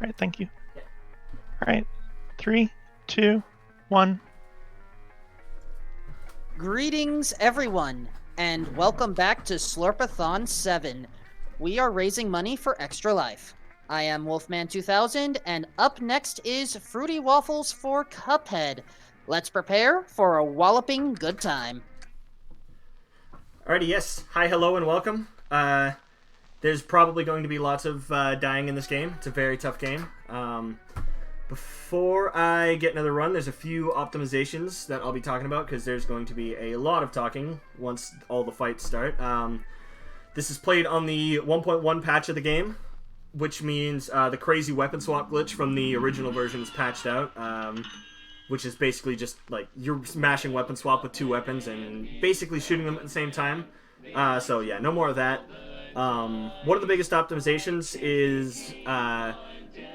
All right, thank you. All right, 3, 2, 1. Greetings, everyone, and welcome back to Slurpathon 7. We are raising money for Extra Life. I am Wolfman2000, and up next is Fruity Waffles for Cuphead. Let's prepare for a walloping good time. Alrighty, yes. Hi, hello, and welcome. There's probably going to be lots of dying in this game. It's a very tough game. Before I get another run, there's a few optimizations that I'll be talking about because there's going to be a lot of talking once all the fights start. This is played on the 1.1 patch of the game, which means the crazy weapon swap glitch from the original version is patched out, which is basically just like you're smashing weapon swap with two weapons and basically shooting them at the same time. So yeah, no more of that. One of the biggest optimizations is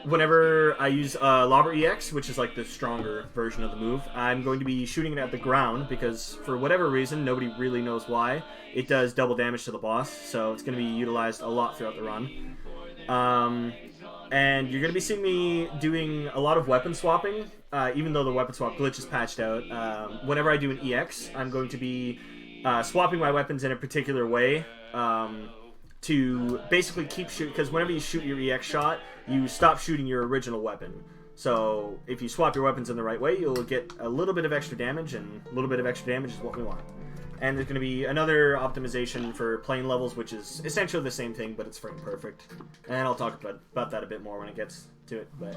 whenever I use Lobber EX, which is like the stronger version of the move, I'm going to be shooting it at the ground because for whatever reason, nobody really knows why, it does double damage to the boss, so it's going to be utilized a lot throughout the run. And you're going to be seeing me doing a lot of weapon swapping, even though the weapon swap glitch is patched out. Whenever I do an EX, I'm going to be swapping my weapons in a particular way to basically keep shooting, because whenever you shoot your EX shot, you stop shooting your original weapon. So if you swap your weapons in the right way, you'll get a little bit of extra damage, and a little bit of extra damage is what we want. And there's going to be another optimization for plane levels, which is essentially the same thing, but it's frame perfect. And I'll talk about that a bit more when it gets to it. But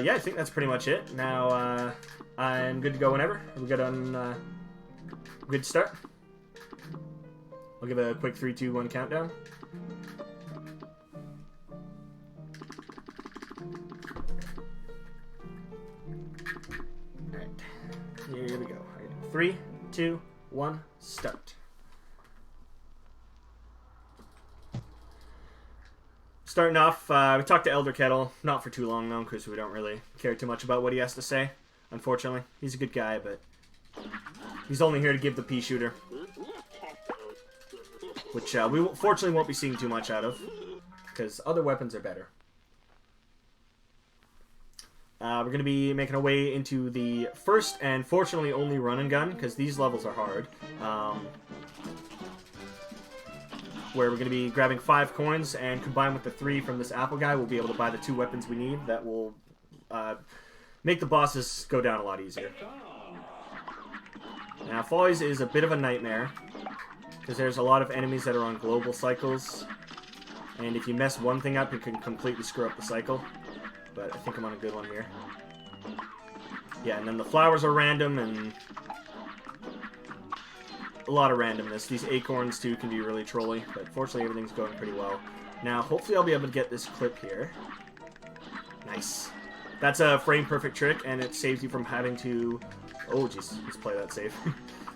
yeah, I think that's pretty much it. Now I'm good to go whenever. We're good on good to start. I'll give a quick 3, 2, 1 countdown. Alright, here we go. 3, 2, 1, start. Starting off, we talked to Elder Kettle, not for too long though, because we don't really care too much about what he has to say, unfortunately. He's a good guy, but he's only here to give the pea shooter, which we fortunately won't be seeing too much out of, because other weapons are better. We're going to be making our way into the first and fortunately only run and gun, because these levels are hard. Where we're going to be grabbing 5 coins, and combined with the 3 from this apple guy, we'll be able to buy the 2 weapons we need that will make the bosses go down a lot easier. Now, Follies is a bit of a nightmare, because there's a lot of enemies that are on global cycles, and if you mess one thing up, it can completely screw up the cycle. But I think I'm on a good one here. Yeah, and then the flowers are random, and a lot of randomness. These acorns, too, can be really trolly, but fortunately everything's going pretty well. Now, hopefully I'll be able to get this clip here. Nice. That's a frame-perfect trick, and it saves you from having to... Oh, jeez. Let's play that safe.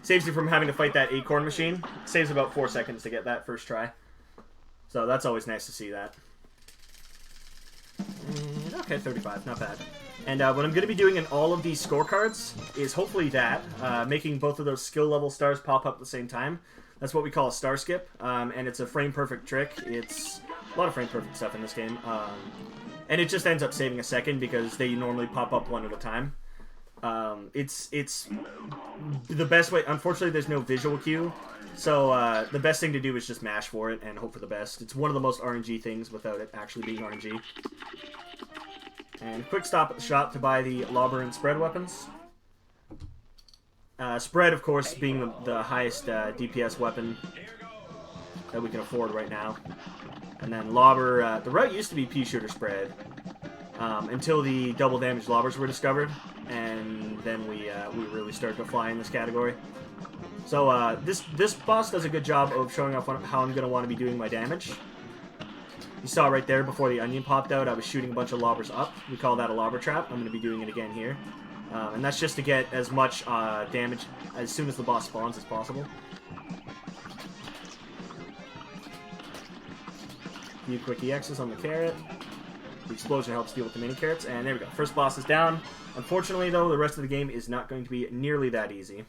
Saves you from having to fight that acorn machine. Saves about 4 seconds to get that first try. So that's always nice to see that. Okay, 35. Not bad. And what I'm going to be doing in all of these scorecards is hopefully that. Making both of those skill level stars pop up at the same time. That's what we call a star skip. And it's a frame-perfect trick. It's a lot of frame-perfect stuff in this game. And it just ends up saving a second because they normally pop up one at a time. It's the best way. Unfortunately, there's no visual cue, so the best thing to do is just mash for it and hope for the best. It's one of the most RNG things without it actually being RNG. And quick stop at the shop to buy the Lobber and Spread weapons. Spread, of course, being the highest DPS weapon that we can afford right now. And then Lobber, the route used to be Pea Shooter Spread. Until the double damage lobbers were discovered, and then we really started to fly in this category. So this boss does a good job of showing off how I'm going to want to be doing my damage. You saw right there before the onion popped out, I was shooting a bunch of lobbers up. We call that a lobber trap. I'm going to be doing it again here. And that's just to get as much damage as soon as the boss spawns as possible. A few quick EXs on the carrot. The explosion helps deal with the mini carrots, and there we go. First boss is down. Unfortunately, though, the rest of the game is not going to be nearly that easy.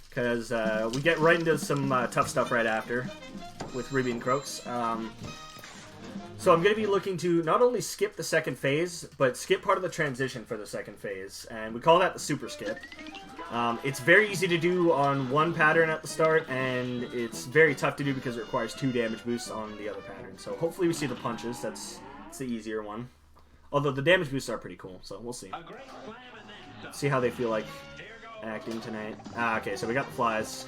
Because we get right into some tough stuff right after with Ruby and Croaks. So I'm going to be looking to not only skip the second phase, but skip part of the transition for the second phase. And we call that the super skip. It's very easy to do on one pattern at the start, and it's very tough to do because it requires 2 damage boosts on the other pattern. So hopefully we see the punches. That's the easier one. Although the damage boosts are pretty cool, so we'll see. See how they feel like acting tonight. Okay, so we got the flies.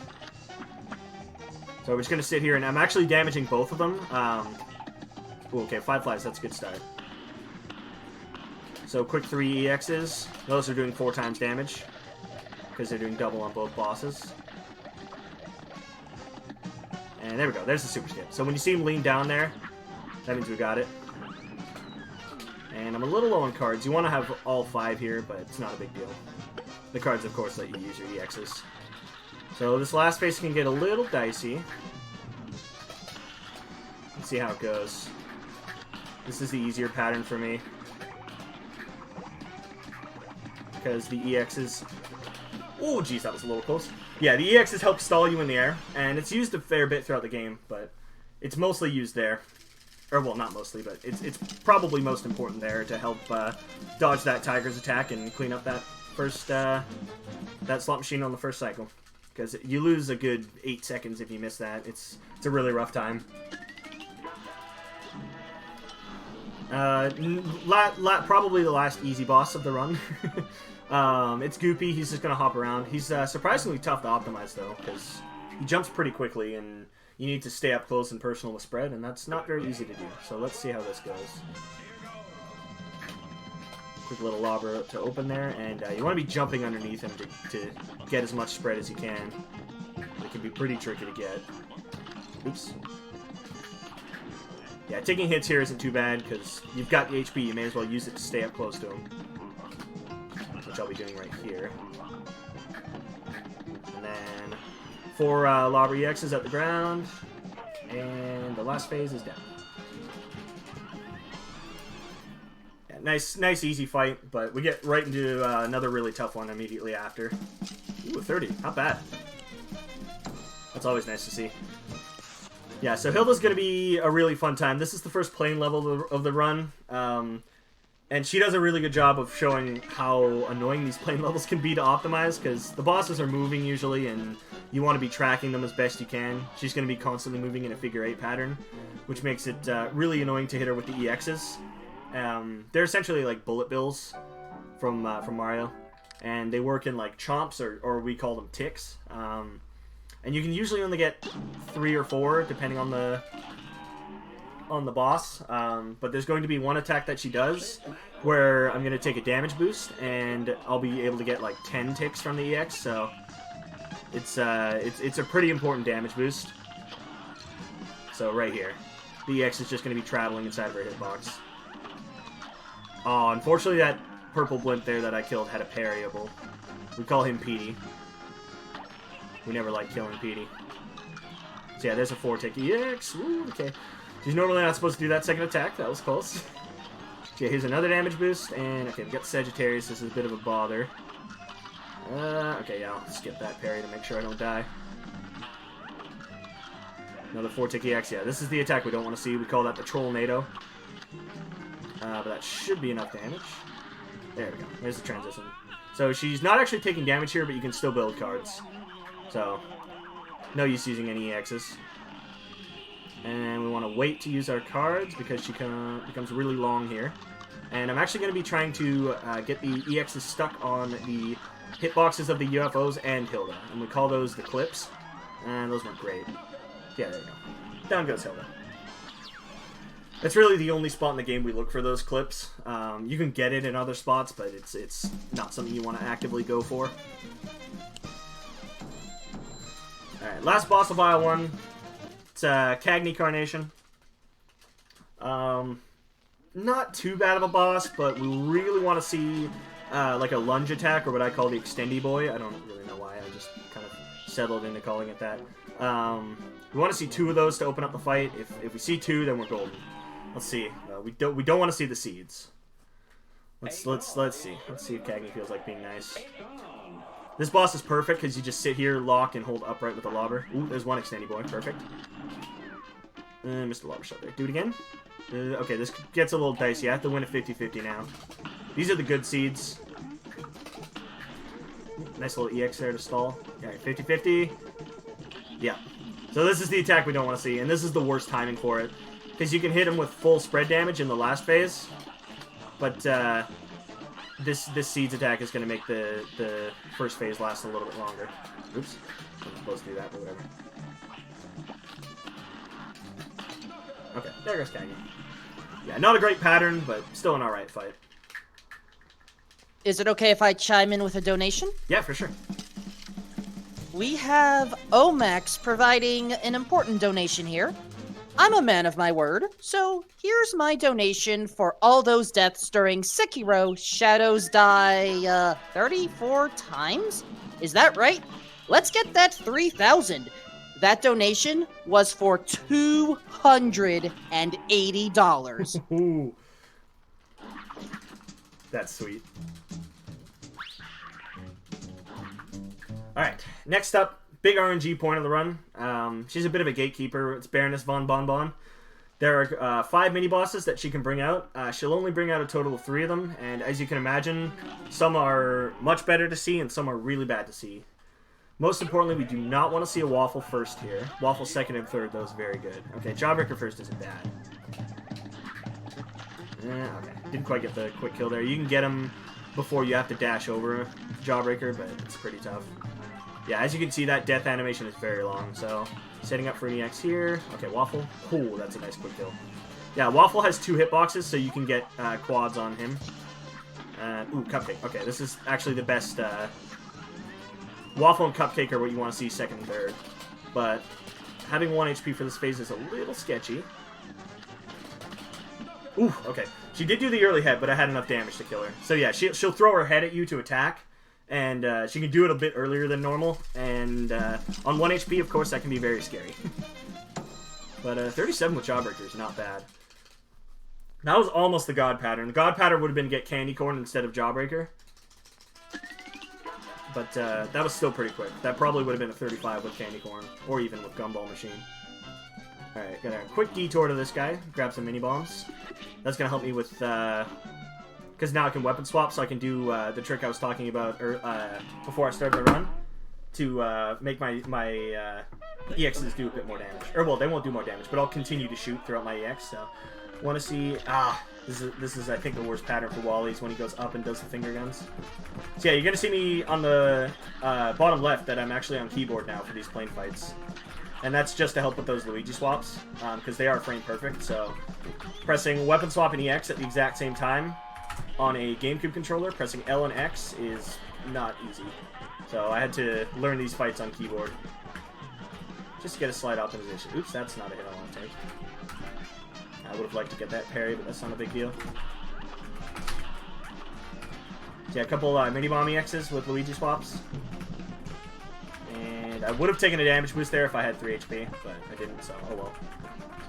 So we're just going to sit here, and I'm actually damaging both of them. Okay, 5 flies, that's a good start. So quick 3 EXs. Those are doing 4 times damage, because they're doing double on both bosses. And there we go, there's the super skip. So when you see him lean down there, that means we got it. And I'm a little low on cards. You want to have all 5 here, but it's not a big deal. The cards, of course, let you use your EXs. So this last phase can get a little dicey. Let's see how it goes. This is the easier pattern for me, because the EXs... Oh, geez, that was a little close. Yeah, the EXs help stall you in the air, and it's used a fair bit throughout the game, but it's mostly used there. Or, well, not mostly, but it's probably most important there to help dodge that Tiger's attack and clean up that first that slot machine on the first cycle. Because you lose a good 8 seconds if you miss that. It's a really rough time. Probably the last easy boss of the run. It's Goopy. He's just going to hop around. He's surprisingly tough to optimize, though, because he jumps pretty quickly, and you need to stay up close and personal with spread, and that's not very easy to do. So let's see how this goes. Quick little lobber to open there, and you want to be jumping underneath him to get as much spread as you can. It can be pretty tricky to get. Oops. Yeah, taking hits here isn't too bad, because you've got the HP, you may as well use it to stay up close to him. Which I'll be doing right here. And then 4 lobber EXs at the ground, and the last phase is down. Yeah, nice easy fight, but we get right into another really tough one immediately after. Ooh, 30, not bad. That's always nice to see. Yeah, so Hilda's going to be a really fun time. This is the first plane level of the run, and she does a really good job of showing how annoying these plane levels can be to optimize, because the bosses are moving usually, and you want to be tracking them as best you can. She's going to be constantly moving in a figure 8 pattern, which makes it really annoying to hit her with the EXs. They're essentially like bullet bills from Mario, and they work in like chomps, or we call them ticks. And you can usually only get 3 or 4, depending on the boss. But there's going to be one attack that she does, where I'm going to take a damage boost, and I'll be able to get like 10 ticks from the EX. So it's a pretty important damage boost. So right here, the EX is just going to be traveling inside of her hitbox. Oh, unfortunately, that purple blimp there that I killed had a parryable. We call him Petey. We never like killing Petey. So yeah, there's a 4-tick EX. Woo, okay. She's normally not supposed to do that second attack. That was close. So yeah, here's another damage boost. And okay, we've got Sagittarius. This is a bit of a bother. Okay, yeah, I'll skip that parry to make sure I don't die. Another 4-tick EX. Yeah, this is the attack we don't want to see. We call that the Trollnado. But that should be enough damage. There we go. There's the transition. So she's not actually taking damage here, but you can still build cards. So, no use using any EXs. And we want to wait to use our cards because she becomes really long here. And I'm actually going to be trying to get the EXs stuck on the hitboxes of the UFOs and Hilda. And we call those the clips. And those weren't great. Yeah, there you go. Down goes Hilda. That's really the only spot in the game we look for those clips. You can get it in other spots, but it's not something you want to actively go for. Alright, last boss of VII. It's Cagney Carnation. Not too bad of a boss, but we really want to see like a lunge attack, or what I call the Extendy Boy. I don't really know why, I just kind of settled into calling it that. We want to see 2 of those to open up the fight. If we see 2, then we're golden. Let's see. We don't want to see the seeds. Let's see. Let's see if Cagney feels like being nice. This boss is perfect because you just sit here, lock, and hold upright with a lobber. Ooh, there's one Extendy Boy. Perfect. Missed a lot of shot there. Do it again. Okay, this gets a little dicey. I have to win a 50-50 now. These are the good seeds. Nice little EX there to stall. Alright, 50-50. Yeah. So this is the attack we don't want to see, and this is the worst timing for it. Because you can hit him with full spread damage in the last phase. But this seeds attack is going to make the first phase last a little bit longer. Oops. I'm supposed to do that, but whatever. Okay, there goes Kagi. Yeah, not a great pattern, but still an alright fight. Is it okay if I chime in with a donation? Yeah, for sure. We have Omax providing an important donation here. I'm a man of my word, so here's my donation for all those deaths during Sekiro Shadows Die 34 times? Is that right? Let's get that 3,000. That donation was for $280. Ooh. That's sweet. Alright, next up, big RNG point of the run. She's a bit of a gatekeeper. It's Baroness von Bonbon. There are 5 mini-bosses that she can bring out. She'll only bring out a total of 3 of them, and as you can imagine, some are much better to see and some are really bad to see. Most importantly, we do not want to see a Waffle first here. Waffle second and third, those very good. Okay, Jawbreaker first isn't bad. Okay, didn't quite get the quick kill there. You can get him before you have to dash over Jawbreaker, but it's pretty tough. Yeah, as you can see, that death animation is very long, so setting up for an EX here. Okay, Waffle. Cool, that's a nice quick kill. Yeah, Waffle has 2 hitboxes, so you can get quads on him. Ooh, Cupcake. Okay, this is actually the best. Waffle and Cupcake are what you want to see second and third. But having 1 HP for this phase is a little sketchy. Ooh, okay. She did do the early head, but I had enough damage to kill her. So yeah, she'll throw her head at you to attack. And she can do it a bit earlier than normal. And on 1 HP, of course, that can be very scary. But 37 with Jawbreaker is not bad. That was almost the God pattern. The God pattern would have been get Candy Corn instead of Jawbreaker. But that was still pretty quick. That probably would have been a 35 with Candy Corn. Or even with Gumball Machine. Alright, got a quick detour to this guy. Grab some mini-bombs. That's going to help me with... because now I can weapon swap, so I can do the trick I was talking about before I started the run to make my EXs do a bit more damage. Or, well, they won't do more damage, but I'll continue to shoot throughout my EX, so... Want to see... This is, I think, the worst pattern for Wally's when he goes up and does the finger guns. So yeah, you're going to see me on the bottom left that I'm actually on keyboard now for these plane fights. And that's just to help with those Luigi swaps, because they are frame perfect, so... Pressing weapon swap and EX at the exact same time on a GameCube controller, pressing L and X is not easy. So I had to learn these fights on keyboard. Just to get a slight optimization. Oops, that's not a hit I want to take. I would have liked to get that parry, but that's not a big deal. So yeah, a couple mini-bomb EXs with Luigi swaps. And I would have taken a damage boost there if I had 3 HP, but I didn't, so oh well.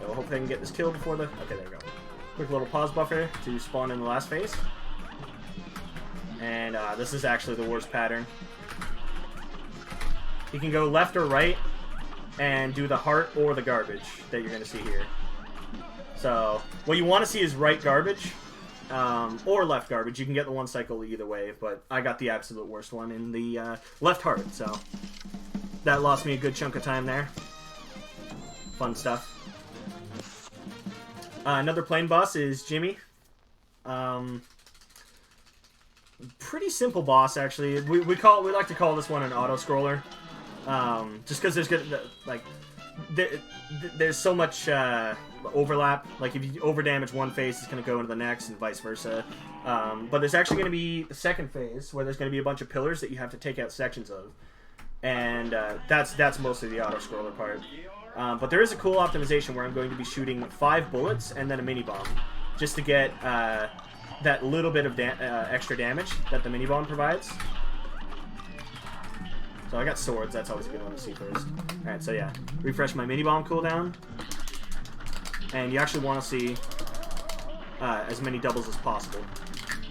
So hopefully I can get this kill before the... Okay, there we go. Quick little pause buffer to spawn in the last phase. And this is actually the worst pattern. You can go left or right and do the heart or the garbage that you're going to see here. So what you want to see is right garbage or left garbage. You can get the one cycle either way, but I got the absolute worst one in the left heart, so that lost me a good chunk of time there. Fun stuff. Another plane boss is Jimmy. Pretty simple boss, actually. We like to call this one an auto scroller, just because there's good there's so much overlap. Like if you overdamage one phase, it's going to go into the next, and vice versa. But there's actually going to be the second phase where there's going to be a bunch of pillars that you have to take out sections of, and that's mostly the auto scroller part. But there is a cool optimization where I'm going to be shooting 5 bullets and then a mini-bomb, just to get that little bit of extra damage that the mini-bomb provides. So I got swords, that's always a good one to see first. Alright, so yeah, refresh my mini-bomb cooldown. And you actually want to see as many doubles as possible.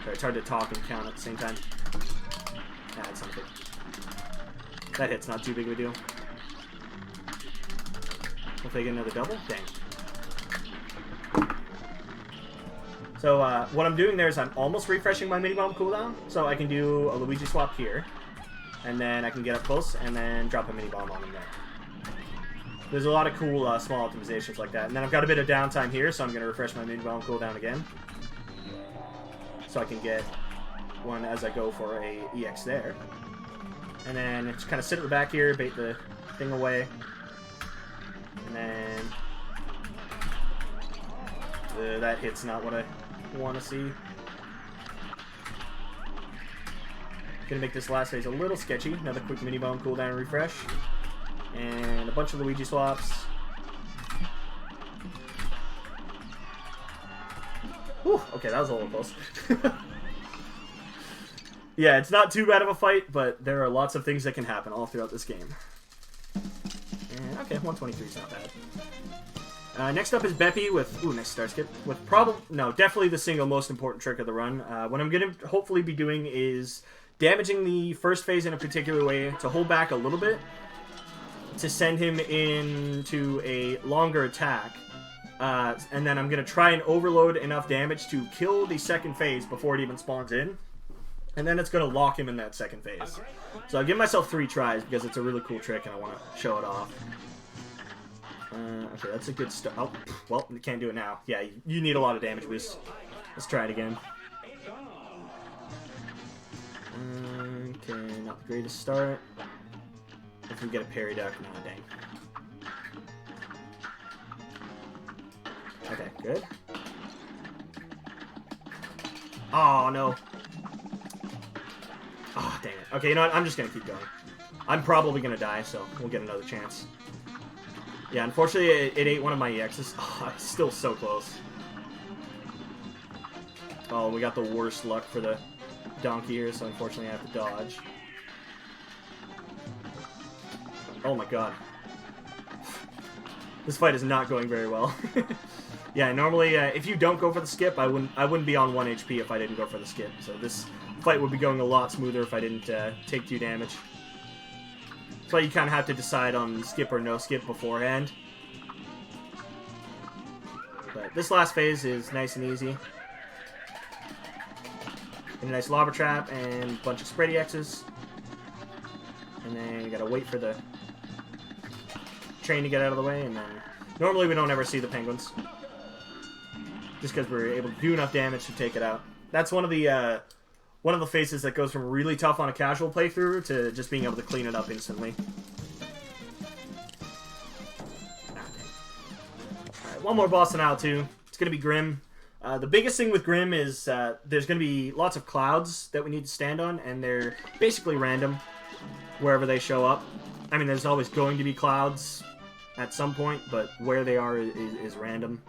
Okay, it's hard to talk and count at the same time. Yeah, that's not big. That hit's not too big of a deal. Hopefully I get another double. Dang. So what I'm doing there is I'm almost refreshing my mini bomb cooldown, so I can do a Luigi swap here, and then I can get up close and then drop a mini bomb on him there. There's a lot of cool small optimizations like that. And then I've got a bit of downtime here, so I'm going to refresh my mini bomb cooldown again, so I can get one as I go for a EX there. And then just kind of sit at the back here, bait the thing away, and then that hit's not what I want to see. Gonna make this last phase a little sketchy. Another quick mini bomb cooldown and refresh, and a bunch of Luigi swaps. Whew, okay, that was a little close. Yeah, it's not too bad of a fight, but there are lots of things that can happen all throughout this game. And, okay, 123 is not bad. Next up is Beppy with... Ooh, nice star skip. With definitely the single most important trick of the run. What I'm going to hopefully be doing is damaging the first phase in a particular way to hold back a little bit, to send him into a longer attack. And then I'm going to try and overload enough damage to kill the second phase before it even spawns in. And then it's going to lock him in that second phase. So I'll give myself 3 tries because it's a really cool trick and I want to show it off. Okay, that's a good start. Oh, well, you can't do it now. Yeah, you need a lot of damage boost. Let's try it again. Okay, not the greatest start. If we get a parry duck, no, dang. Okay, good. Oh, no. Oh, dang it. Okay, you know what? I'm just going to keep going. I'm probably going to die, so we'll get another chance. Yeah, unfortunately, it ate one of my EXs. Oh, it's still so close. Oh, we got the worst luck for the donkey here, so unfortunately I have to dodge. Oh my god. This fight is not going very well. Yeah, normally, if you don't go for the skip, I wouldn't be on 1 HP if I didn't go for the skip. So this fight would be going a lot smoother if I didn't take 2 damage. That's why you kind of have to decide on skip or no skip beforehand. But this last phase is nice and easy. And a nice lava trap and a bunch of spready X's. And then you gotta wait for the train to get out of the way, and then normally we don't ever see the penguins. Just because we're able to do enough damage to take it out. That's one of the phases that goes from really tough on a casual playthrough to just being able to clean it up instantly. Alright, one more boss in aisle 2. It's going to be Grim. The biggest thing with Grim is there's going to be lots of clouds that we need to stand on, and they're basically random wherever they show up. I mean, there's always going to be clouds at some point, but where they are is random.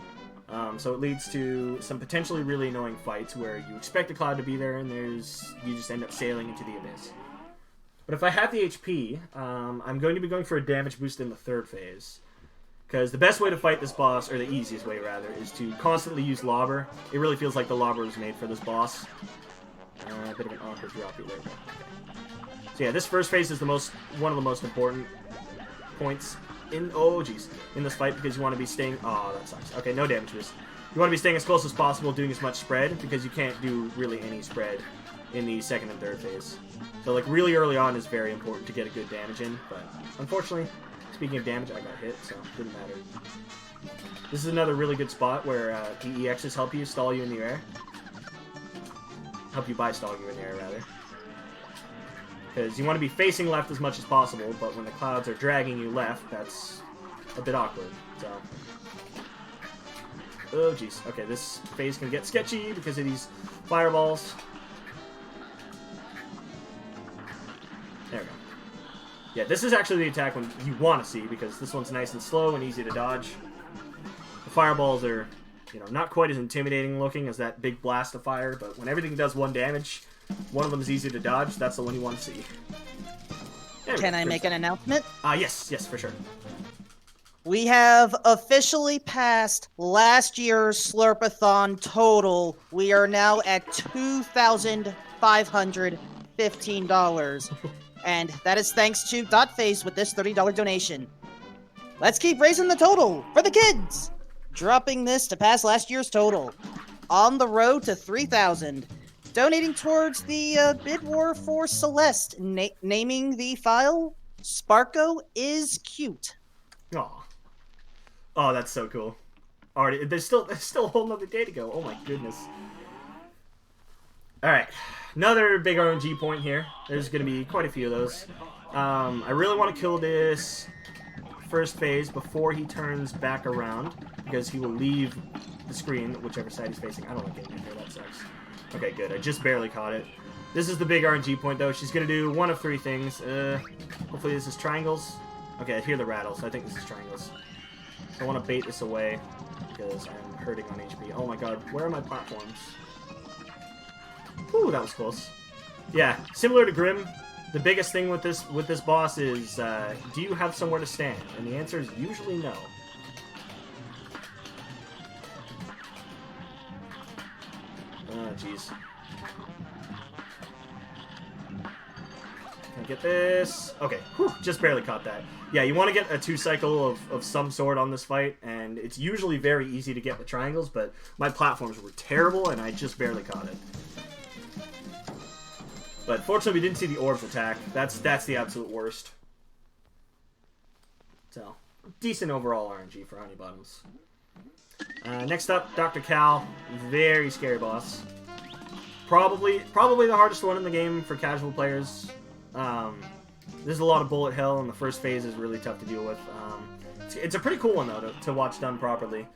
So it leads to some potentially really annoying fights where you expect a cloud to be there and you just end up sailing into the abyss. But if I have the HP, I'm going to be going for a damage boost in the 3rd phase. Because the best way to fight this boss, or the easiest way rather, is to constantly use Lobber. It really feels like the Lobber was made for this boss. A bit of an awkward drop there. Okay. So yeah, this first phase is one of the most important points in this fight, because you want to be staying... Oh, that sucks. Okay, no damage boost. You want to be staying as close as possible, doing as much spread, because you can't do really any spread in the 2nd and 3rd phase. So like really early on is very important to get a good damage in, but unfortunately, speaking of damage, I got hit, so it didn't matter. This is another really good spot where the EXs help you stall you in the air. Help you by stall you in the air, rather. Because you want to be facing left as much as possible, but when the clouds are dragging you left, that's a bit awkward. So, oh jeez. Okay, this phase can get sketchy because of these fireballs. There we go. Yeah, this is actually the attack one you want to see, because this one's nice and slow and easy to dodge. The fireballs are, not quite as intimidating looking as that big blast of fire, but when everything does 1 damage, one of them is easy to dodge. That's the one you want to see. Can I make an announcement? Yes, for sure. We have officially passed last year's Slurpathon total. We are now at $2,515. And that is thanks to DotFace with this $30 donation. Let's keep raising the total for the kids! Dropping this to pass last year's total. on the road to 3,000. Donating towards the bid war for Celeste, naming the file Sparko is cute. Aw. Oh, that's so cool. Already, there's still a whole nother day to go. Oh my goodness. Alright, another big RNG point here. There's going to be quite a few of those. I really want to kill this first phase before he turns back around, because he will leave the screen, whichever side he's facing. I don't like getting in here, that sucks. Okay, good. I just barely caught it. This is the big RNG point, though. She's going to do one of three things. Hopefully this is triangles. Okay, I hear the rattles. I think this is triangles. I want to bait this away, because I'm hurting on HP. Oh my god, where are my platforms? Ooh, that was close. Yeah, similar to Grim, the biggest thing with this boss is, do you have somewhere to stand? And the answer is usually no. Oh, jeez. Can I get this? Okay, whew, just barely caught that. Yeah, you want to get a 2-cycle of some sort on this fight, and it's usually very easy to get the triangles, but my platforms were terrible, and I just barely caught it. But fortunately, we didn't see the orbs attack. That's the absolute worst. So, decent overall RNG for Honey Bottoms. Next up, Dr. Cal. Very scary boss. Probably the hardest one in the game for casual players. There's a lot of bullet hell, and the first phase is really tough to deal with. It's a pretty cool one, though, to watch done properly.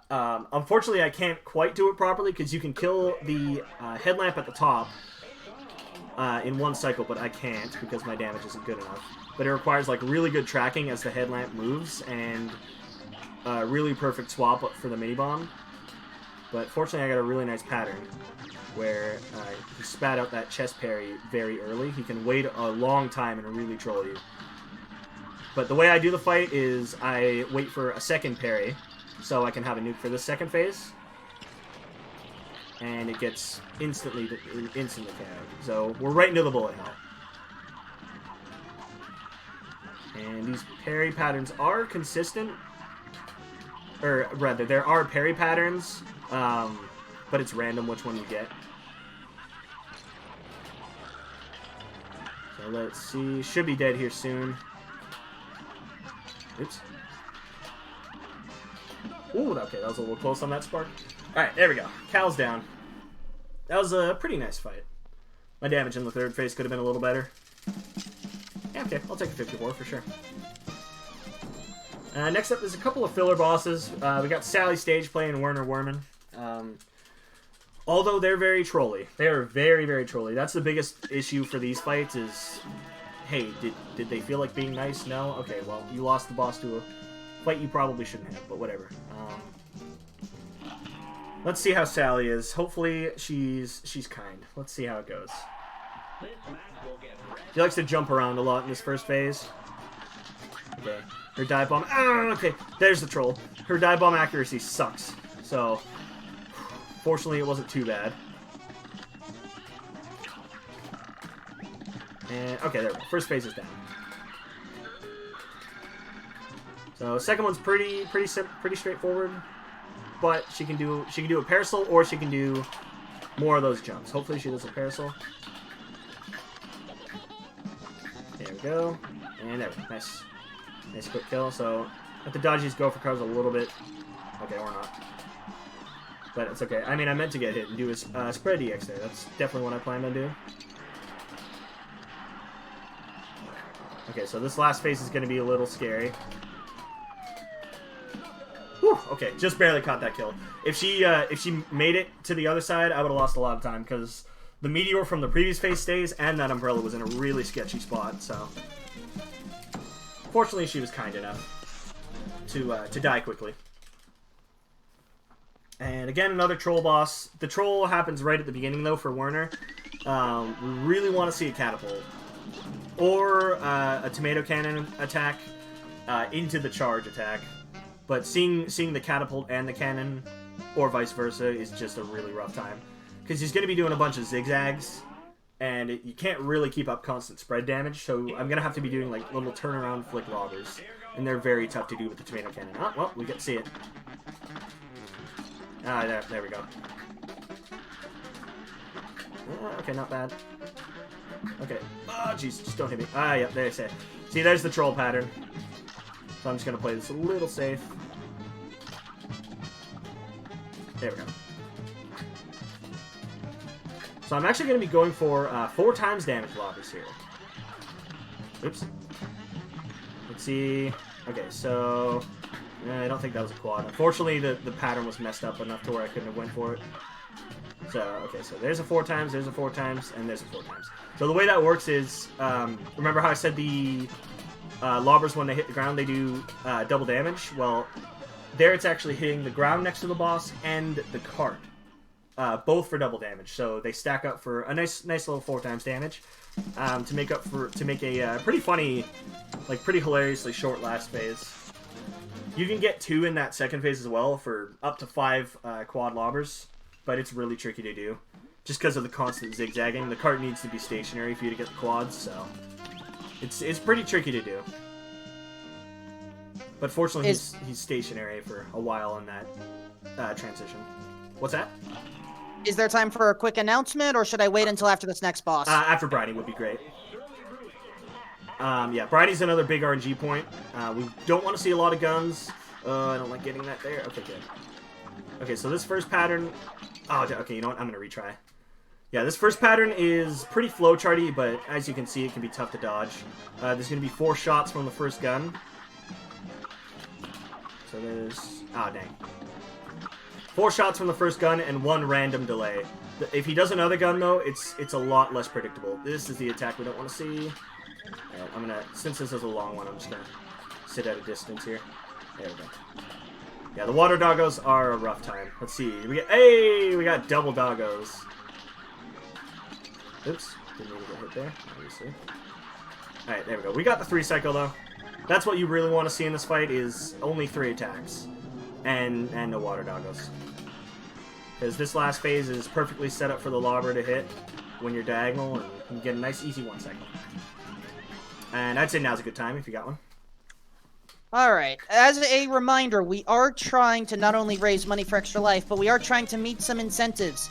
Unfortunately, I can't quite do it properly, because you can kill the headlamp at the top in one cycle, but I can't because my damage isn't good enough. But it requires like really good tracking as the headlamp moves and a really perfect swap for the mini bomb. But fortunately, I got a really nice pattern where he spat out that chest parry very early. He can wait a long time and really troll you. But the way I do the fight is I wait for a second parry so I can have a nuke for the second phase. And it gets instantly KO'd. So we're right into the bullet hell. And these parry patterns are consistent. Or rather, there are parry patterns, but it's random which one you get. So let's see. Should be dead here soon. Oops. Ooh, okay, that was a little close on that spark. Alright, there we go. Cal's down. That was a pretty nice fight. My damage in the third phase could have been a little better. Yeah, okay, I'll take a 54 for sure. Next up, there's a couple of filler bosses. We got Sally Stage playing Werner Werman. Although they're very trolly. They are very, very trolly. That's the biggest issue for these fights is, hey, did they feel like being nice? No? Okay, well, you lost the boss to a fight you probably shouldn't have, but whatever. Let's see how Sally is. Hopefully she's kind. Let's see how it goes. She likes to jump around a lot in this first phase. Okay. Her dive bomb. Ah, okay, there's the troll. Her dive bomb accuracy sucks. So, fortunately, it wasn't too bad. And okay, there we go. First phase is down. So, second one's pretty straightforward. But she can do a parasol, or she can do more of those jumps. Hopefully, she does a parasol. There we go. And there we go. Nice. Nice quick kill. So, let the dodgies go for cars a little bit. Okay, or not. But it's okay. I mean, I meant to get hit and do a spread EX there. That's definitely what I planned on doing. Okay, so this last phase is going to be a little scary. Whew, okay, just barely caught that kill. If she made it to the other side, I would have lost a lot of time, because the meteor from the previous phase stays, and that umbrella was in a really sketchy spot, so... Fortunately, she was kind enough to die quickly. And again, another troll boss. The troll happens right at the beginning, though, for Werner. We really want to see a catapult. Or a tomato cannon attack into the charge attack. But seeing the catapult and the cannon, or vice versa, is just a really rough time. Because he's going to be doing a bunch of zigzags, and you can't really keep up constant spread damage, so I'm going to have to be doing like little turnaround flick lobbers. And they're very tough to do with the tomato cannon. Oh, well, we get to see it. Ah, there we go. Okay, not bad. Okay. Oh, jeez, just don't hit me. Ah, yep, there you say. See, there's the troll pattern. So I'm just gonna play this a little safe. There we go. So I'm actually going to be going for 4 times damage lobbers here. Oops. Let's see. Okay, so I don't think that was a quad. Unfortunately, the pattern was messed up enough to where I couldn't have went for it. So, okay, so there's a 4 times, there's a 4 times, and there's a 4 times. So the way that works is, remember how I said the lobbers, when they hit the ground, they do double damage? Well, there it's actually hitting the ground next to the boss and the cart. Both for double damage, so they stack up for a nice little 4 times damage to make a pretty funny, like pretty hilariously short last phase. You can get 2 in that second phase as well for up to 5 quad lobbers, but it's really tricky to do just because of the constant zigzagging. The cart needs to be stationary for you to get the quads, so it's pretty tricky to do. But fortunately, he's stationary for a while on that transition. What's that? Is there time for a quick announcement, or should I wait until after this next boss? After Briny would be great. Yeah, Briny's another big RNG point. We don't want to see a lot of guns. I don't like getting that there. Okay, good. Okay, so this first pattern... Oh, okay, you know what? I'm going to retry. Yeah, this first pattern is pretty flowcharty, but as you can see, it can be tough to dodge. There's going to be 4 shots from the first gun. So there's... Oh, dang. 4 shots from the first gun and 1 random delay. If he does another gun, though, it's a lot less predictable. This is the attack we don't want to see. Right, I'm gonna, since this is a long one, I'm just gonna sit at a distance here. There we go. Yeah, the water doggos are a rough time. Let's see. We got double doggos. Oops, didn't mean to get hit there. Obviously. All right, there we go. We got the 3 cycle though. That's what you really want to see in this fight is only 3 attacks, and no water doggos. Because this last phase is perfectly set up for the lobber to hit when you're diagonal, and you can get a nice easy 1 cycle. And I'd say now's a good time if you got one. Alright, as a reminder, we are trying to not only raise money for Extra Life, but we are trying to meet some incentives.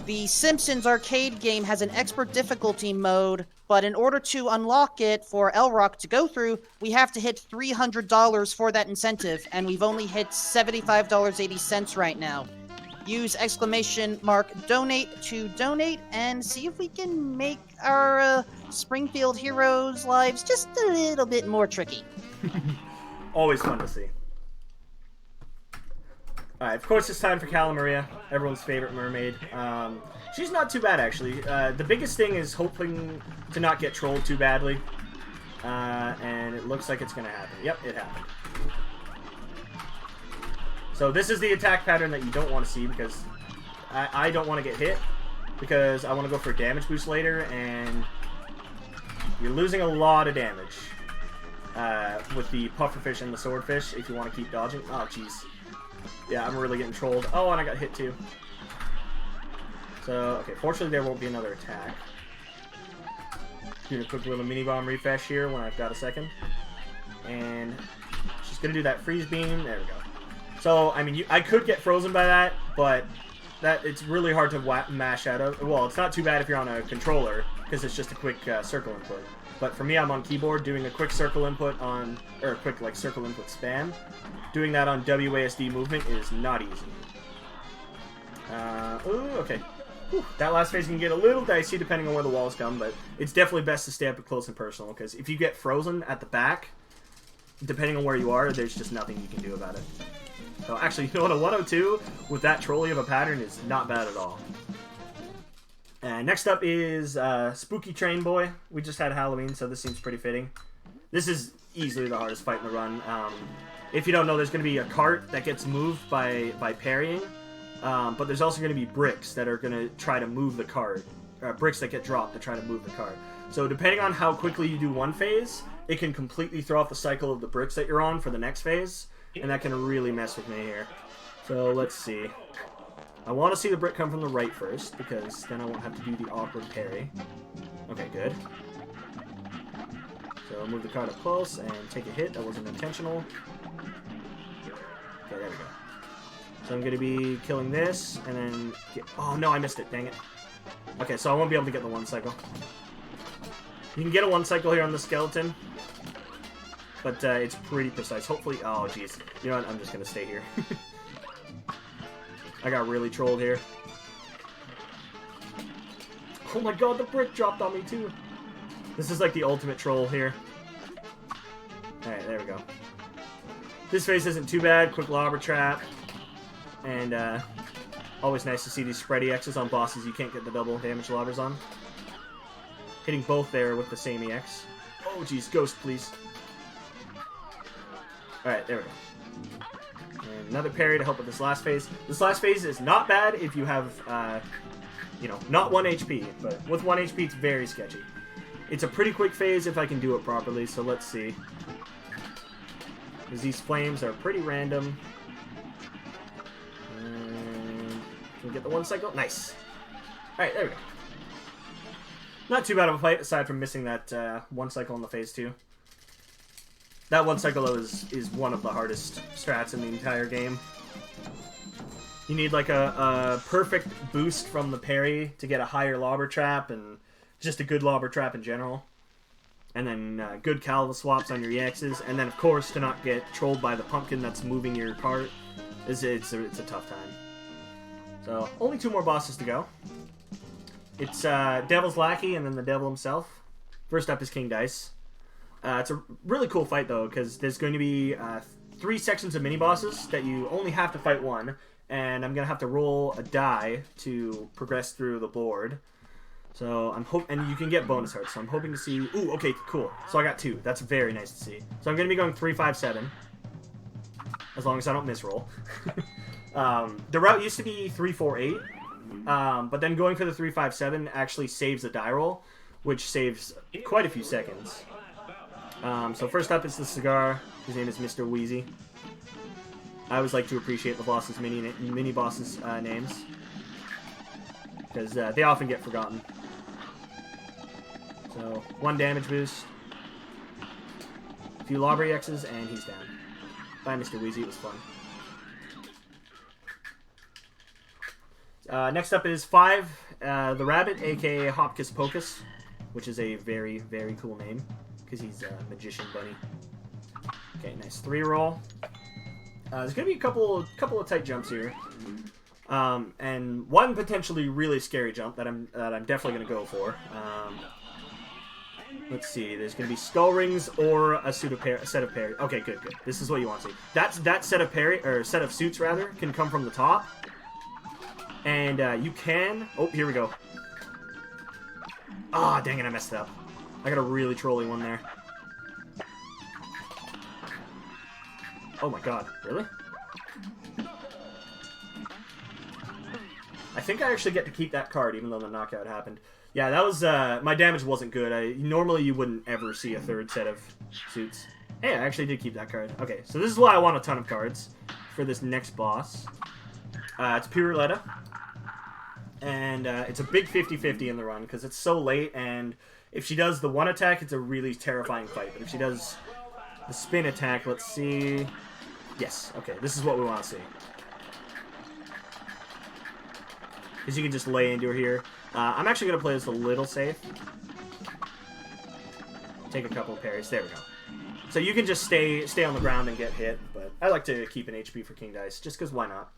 The Simpsons arcade game has an expert difficulty mode, but in order to unlock it for L-Rock to go through, we have to hit $300 for that incentive, and we've only hit $75.80 right now. Use !donate to donate and see if we can make our Springfield heroes' lives just a little bit more tricky. Always fun to see. Alright, of course it's time for Cala Maria, everyone's favorite mermaid. She's not too bad, actually. The biggest thing is hoping to not get trolled too badly. And it looks like it's going to happen. Yep, it happened. So this is the attack pattern that you don't want to see because I don't want to get hit because I want to go for damage boost later, and you're losing a lot of damage with the pufferfish and the swordfish if you want to keep dodging. Oh, jeez. Yeah, I'm really getting trolled. Oh, and I got hit too. So, okay, fortunately there won't be another attack. Doing a quick little mini-bomb refresh here when I've got a second. And she's going to do that freeze beam. There we go. So, I mean, I could get frozen by that, but it's really hard to mash out of. Well, it's not too bad if you're on a controller, because it's just a quick circle input. But for me, I'm on keyboard, doing a quick circle input on, or a quick, like, circle input spam. Doing that on WASD movement is not easy. Ooh, okay. Whew, that last phase can get a little dicey depending on where the walls come, but it's definitely best to stay up close and personal, because if you get frozen at the back, depending on where you are, there's just nothing you can do about it. So actually, you know what, a 102 with that trolley of a pattern is not bad at all. And next up is Spooky Train Boy. We just had Halloween, so this seems pretty fitting. This is easily the hardest fight in the run. If you don't know, there's going to be a cart that gets moved by parrying, but there's also going to be bricks that are going to try to move the cart. Bricks that get dropped to try to move the cart. So depending on how quickly you do one phase, it can completely throw off the cycle of the bricks that you're on for the next phase. And that can really mess with me here. So let's see. I want to see the brick come from the right first, because then I won't have to do the awkward parry. Okay, good. So I'll move the card up close and take a hit. That wasn't intentional. Okay, there we go. So I'm going to be killing this, and then... Oh, no, I missed it. Dang it. Okay, so I won't be able to get the 1 cycle. You can get a 1 cycle here on the skeleton, but it's pretty precise. Hopefully, oh jeez. You know what? I'm just gonna stay here. I got really trolled here. Oh my god, the brick dropped on me too. This is like the ultimate troll here. Alright, there we go. This phase isn't too bad. Quick lobber trap. And always nice to see these spready X's on bosses you can't get the double damage lobbers on. Hitting both there with the same EX. Oh jeez, ghost please. Alright, there we go. And another parry to help with this last phase. This last phase is not bad if you have, you know, not 1 HP. But with 1 HP, it's very sketchy. It's a pretty quick phase if I can do it properly, so let's see. Because these flames are pretty random. And can we get the 1 cycle? Nice. Alright, there we go. Not too bad of a fight, aside from missing that 1 cycle in the phase 2. That 1 cycle is one of the hardest strats in the entire game. You need like a perfect boost from the parry to get a higher lobber trap, and just a good lobber trap in general. And then good Calva swaps on your EXs, and then of course to not get trolled by the pumpkin that's moving your cart. It's a tough time. So only 2 more bosses to go. It's Devil's Lackey and then the Devil himself. First up is King Dice. It's a really cool fight, though, because there's going to be 3 sections of mini-bosses that you only have to fight 1, and I'm going to have to roll a die to progress through the board. So I'm and you can get bonus hearts, so I'm hoping to see... Ooh, okay, cool. So I got 2. That's very nice to see. So I'm going to be going 3, 5, 7, as long as I don't misroll. The route used to be 3, 4, 8, but then going for the 3, 5, 7 actually saves the die roll, which saves quite a few seconds. So first up is the cigar. His name is Mr. Wheezy. I always like to appreciate the boss's mini bosses' names, because they often get forgotten. So 1 damage boost, a few lobber EXs, and he's down. Bye, Mr. Wheezy. It was fun. Next up is 5, the Rabbit, aka Hopkus Pocus, which is a very, very cool name, because he's a magician bunny. Okay, nice 3 roll. There's going to be a couple of tight jumps here. And one potentially really scary jump that I'm definitely going to go for. Let's see. There's going to be skull rings or a set of parry. Okay, good. This is what you want to see. That set of suits rather can come from the top. And you can... Oh, here we go. Ah, dang it, I messed it up. I got a really trolly one there. Oh my god, really? I think I actually get to keep that card, even though the knockout happened. Yeah, that was, my damage wasn't good. Normally you wouldn't ever see a 3rd set of suits. Hey, I actually did keep that card. Okay, so this is why I want a ton of cards for this next boss. It's Piruletta. And it's a big 50-50 in the run, because it's so late, and if she does the 1 attack, it's a really terrifying fight. But if she does the spin attack, let's see... Yes, okay, this is what we want to see. Because you can just lay into her here. I'm actually going to play this a little safe. Take a couple of parries. There we go. So you can just stay on the ground and get hit, but I like to keep an HP for King Dice, just because why not?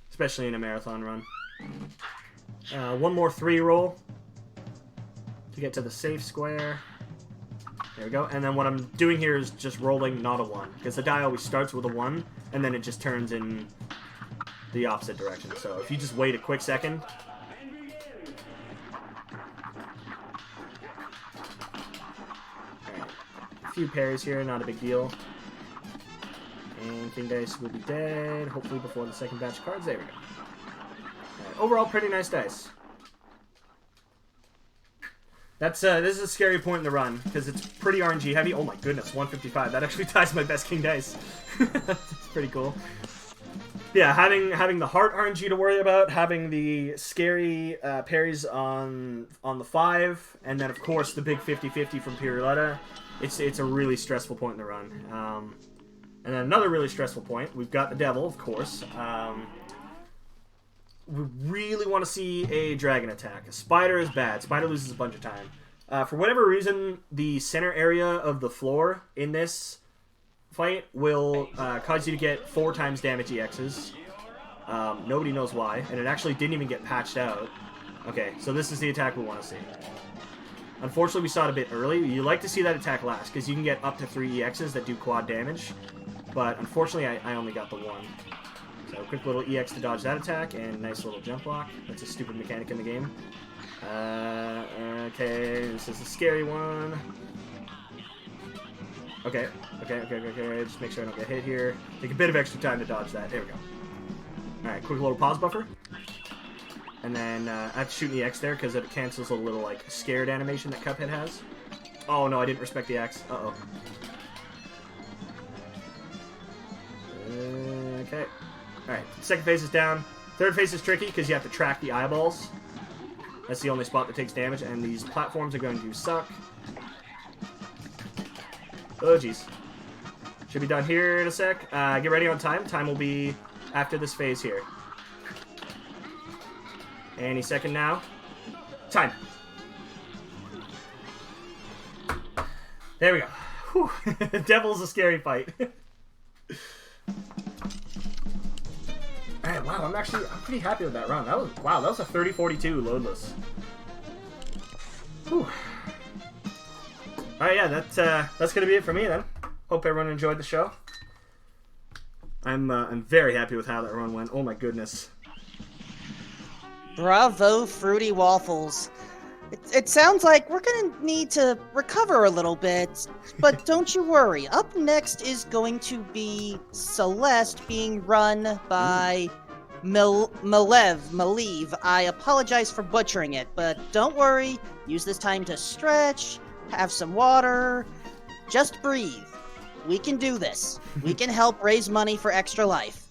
Especially in a marathon run. 1 more 3 roll to get to the safe square. There we go. And then what I'm doing here is just rolling not a 1, because the die always starts with a 1, and then it just turns in the opposite direction. So if you just wait a quick second. Alright. A few parries here, not a big deal. And King Dice will be dead, hopefully before the second batch of cards. There we go. Right, overall, pretty nice dice. This is a scary point in the run, because it's pretty RNG heavy. Oh my goodness, 155. That actually ties my best King Dice. That's pretty cool. Yeah, having the heart RNG to worry about, having the scary parries on the 5, and then of course the big 50-50 from Piruletta. It's a really stressful point in the run. And then another really stressful point, we've got the Devil, of course. we really want to see a dragon attack. A spider is bad. Spider loses a bunch of time. For whatever reason, the center area of the floor in this fight will cause you to get 4 times damage EXs. Nobody knows why, and it actually didn't even get patched out. Okay, so this is the attack we want to see. Unfortunately, we saw it a bit early. You like to see that attack last, because you can get up to 3 EXs that do quad damage. But unfortunately, I only got the 1. So quick little EX to dodge that attack, and nice little jump block. That's a stupid mechanic in the game. Okay, this is a scary one. Okay. Just make sure I don't get hit here. Take a bit of extra time to dodge that. There we go. Alright, quick little pause buffer. And then I have to shoot an EX there because it cancels a little, like, scared animation that Cuphead has. Oh, no, I didn't respect the X. Uh-oh. Okay. Alright, second phase is down. Third phase is tricky because you have to track the eyeballs. That's the only spot that takes damage, and these platforms are going to suck. Oh, jeez. Should be done here in a sec. Get ready on time. Time will be after this phase here. Any second now. Time. There we go. Whew. Devil's a scary fight. Alright, wow, I'm pretty happy with that run. That was a 30-42 loadless. Whew. Alright, yeah, that's gonna be it for me then. Hope everyone enjoyed the show. I'm very happy with how that run went. Oh my goodness. Bravo, Fruity Waffles. It sounds like we're gonna need to recover a little bit, but don't you worry. Up next is going to be Celeste being run by Malev. I apologize for butchering it, but don't worry. Use this time to stretch, have some water, just breathe. We can do this. We can help raise money for Extra Life.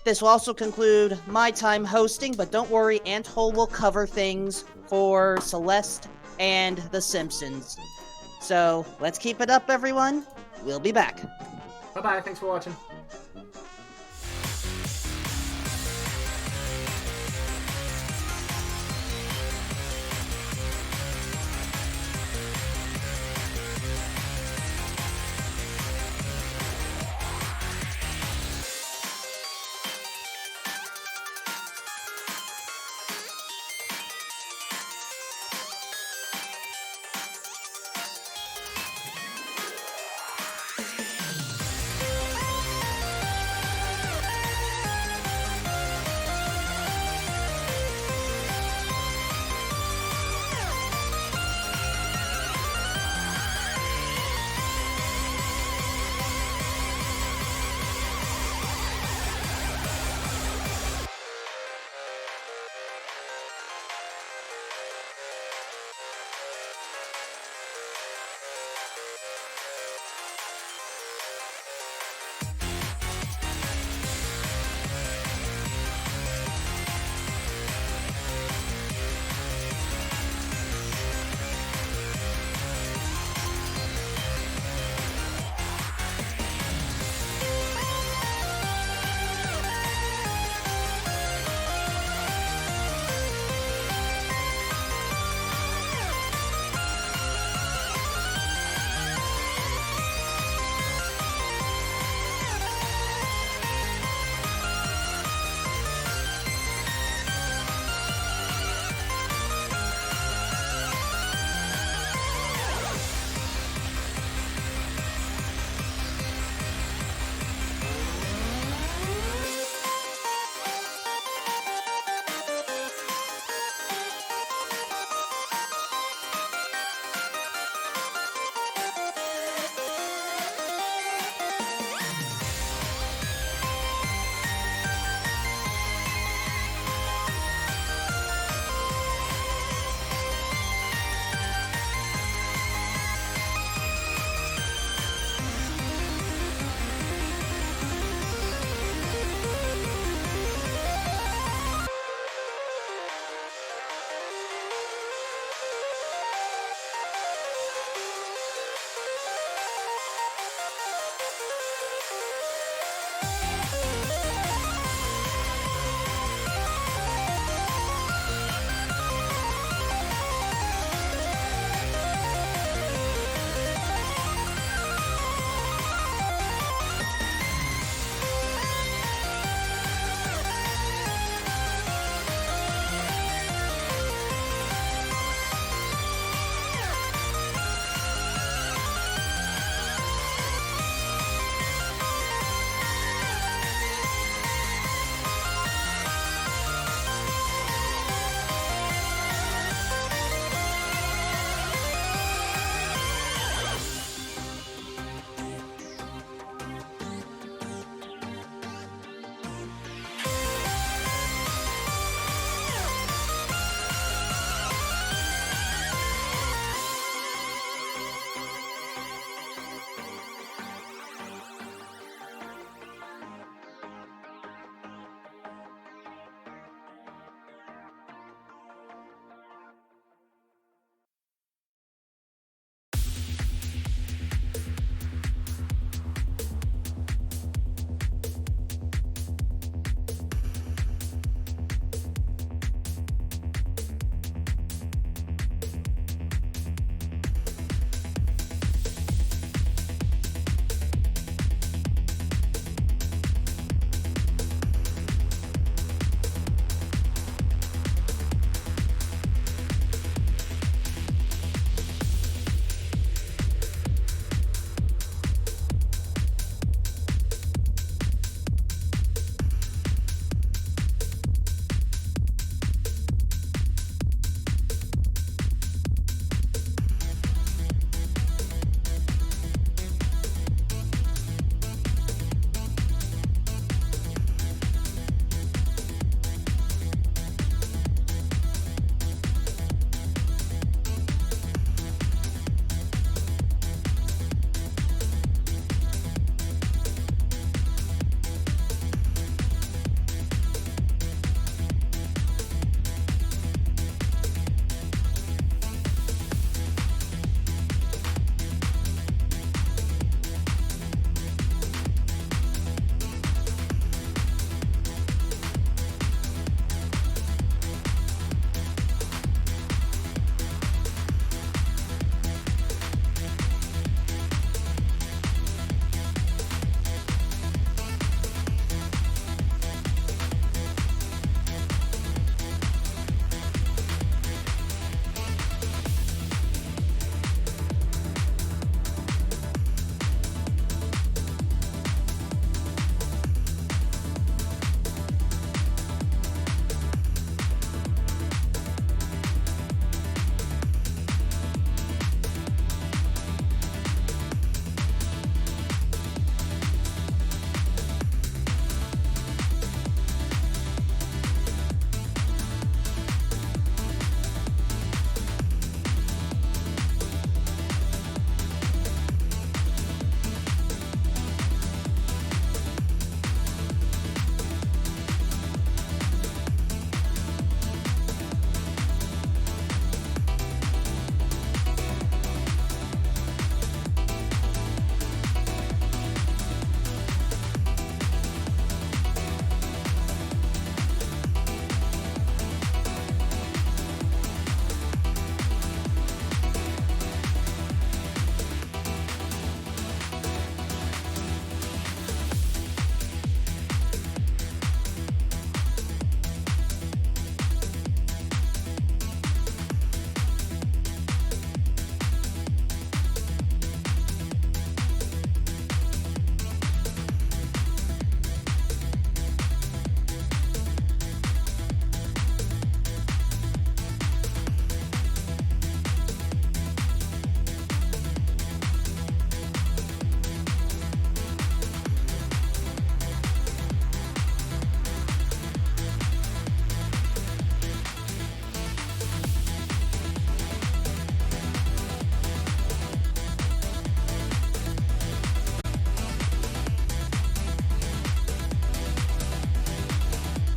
This will also conclude my time hosting, but don't worry, Anthole will cover things for Celeste and The Simpsons. So, let's keep it up, everyone. We'll be back. Bye-bye. Thanks for watching.